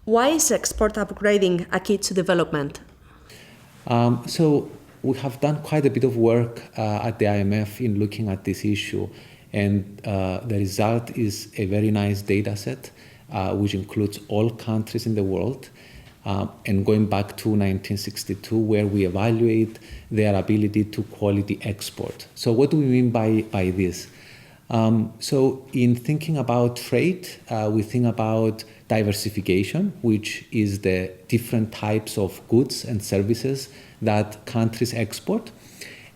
Why is export upgrading a key to development? So we have done quite a bit of work at the IMF in looking at this issue, and the result is a very nice data set, which includes all countries in the world, and going back to 1962, where we evaluate their ability to quality export. So what do we mean by this? So in thinking about trade, we think about diversification, which is the different types of goods and services that countries export,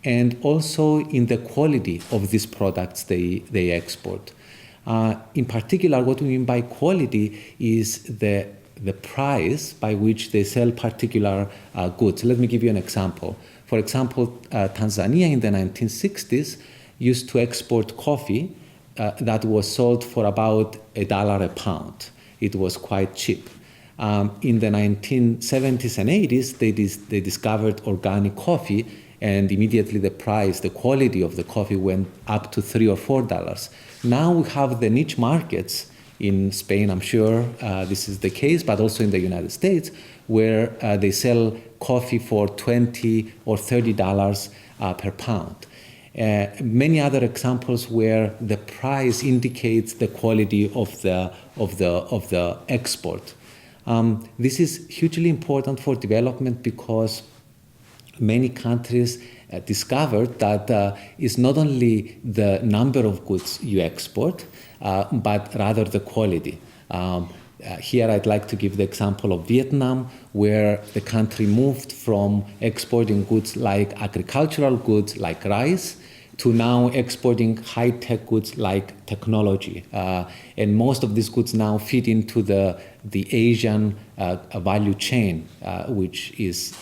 and also in the quality of these products they export. In particular, what we mean by quality is the price by which they sell particular goods. Let me give you an example. For example, Tanzania in the 1960s used to export coffee that was sold for about $1 a pound. It was quite cheap. In the 1970s and 80s, they discovered organic coffee, and immediately the price, the quality of the coffee went up to $3 or $4. Now we have the niche markets in Spain, I'm sure this is the case, but also in the United States, where they sell coffee for $20 or $30 per pound. Many other examples where the price indicates the quality of the export. This is hugely important for development because many countries discovered that it's not only the number of goods you export, but rather the quality. Here I'd like to give the example of Vietnam, where the country moved from exporting goods like agricultural goods like rice to now exporting high-tech goods like technology. And most of these goods now fit into the Asian value chain, which is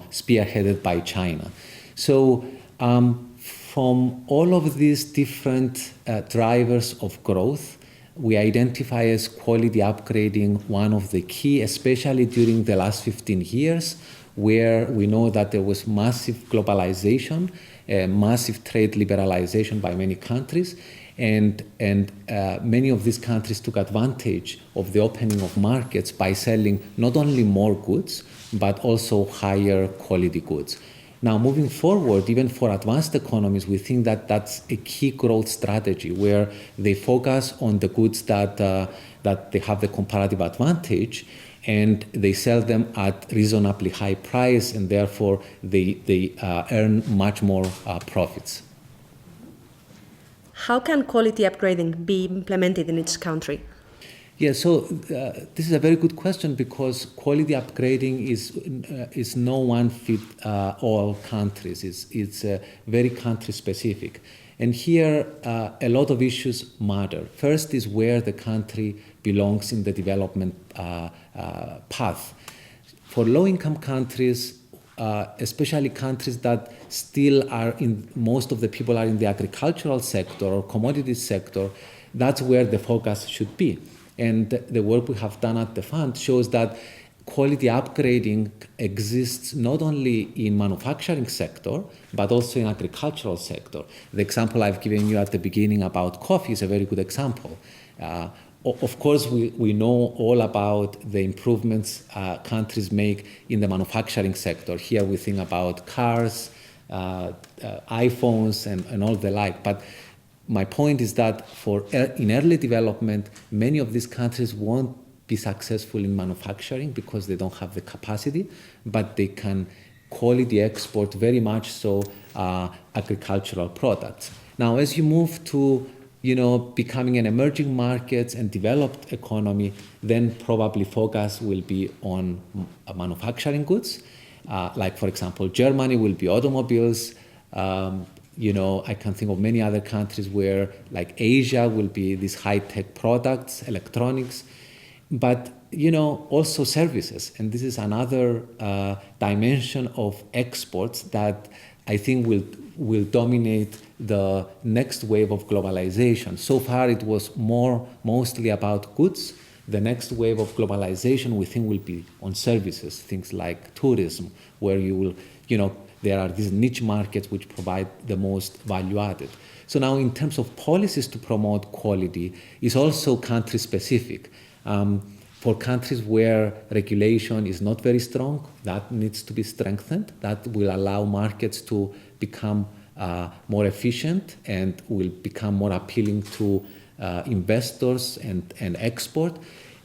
spearheaded by China. So from all of these different drivers of growth, we identify as quality upgrading one of the key, especially during the last 15 years, where we know that there was massive globalization, massive trade liberalization by many countries, and many of these countries took advantage of the opening of markets by selling not only more goods, but also higher quality goods. Now, moving forward, even for advanced economies, we think that that's a key growth strategy where they focus on the goods that they have the comparative advantage, and they sell them at reasonably high price, and therefore they earn much more profits. How can quality upgrading be implemented in each country? Yeah, so this is a very good question because quality upgrading is no one fit all countries. It's very country specific. And here, a lot of issues matter. First is where the country belongs in the development path. For low-income countries, especially countries that still are most of the people are in the agricultural sector or commodities sector, that's where the focus should be. And the work we have done at the fund shows that quality upgrading exists not only in manufacturing sector, but also in agricultural sector. The example I've given you at the beginning about coffee is a very good example. Of course, we know all about the improvements countries make in the manufacturing sector. Here we think about cars, iPhones, and all the like. But my point is that in early development, many of these countries won't be successful in manufacturing because they don't have the capacity, but they can quality export very much so agricultural products. Now, as you move to becoming an emerging markets and developed economy, then probably focus will be on manufacturing goods. Like, for example, Germany will be automobiles. I can think of many other countries where, like Asia, will be these high-tech products, electronics, but also services. And this is another dimension of exports that I think will dominate the next wave of globalization. So far, it was mostly about goods. The next wave of globalization, we think, will be on services, things like tourism, where you will, there are these niche markets which provide the most value added. So now in terms of policies to promote quality, it's also country specific. For countries where regulation is not very strong, that needs to be strengthened. That will allow markets to become more efficient and will become more appealing to investors and export.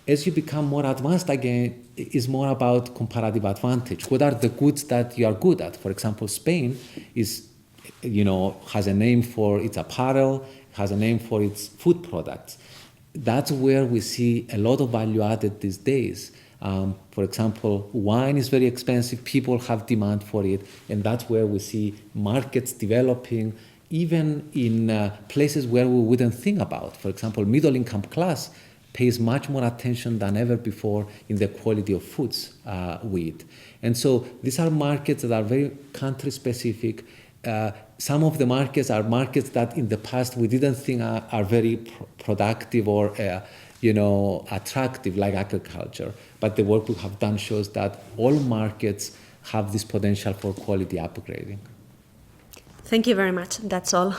As you become more advanced, again, is more about comparative advantage. What are the goods that you are good at? For example, Spain is, has a name for its apparel, has a name for its food products. That's where we see a lot of value added these days. For example, wine is very expensive, people have demand for it, and that's where we see markets developing, even in places where we wouldn't think about. For example, middle income class pays much more attention than ever before in the quality of foods we eat. And so these are markets that are very country specific. Some of the markets are markets that in the past we didn't think are very productive or attractive, like agriculture. But the work we have done shows that all markets have this potential for quality upgrading. Thank you very much. That's all.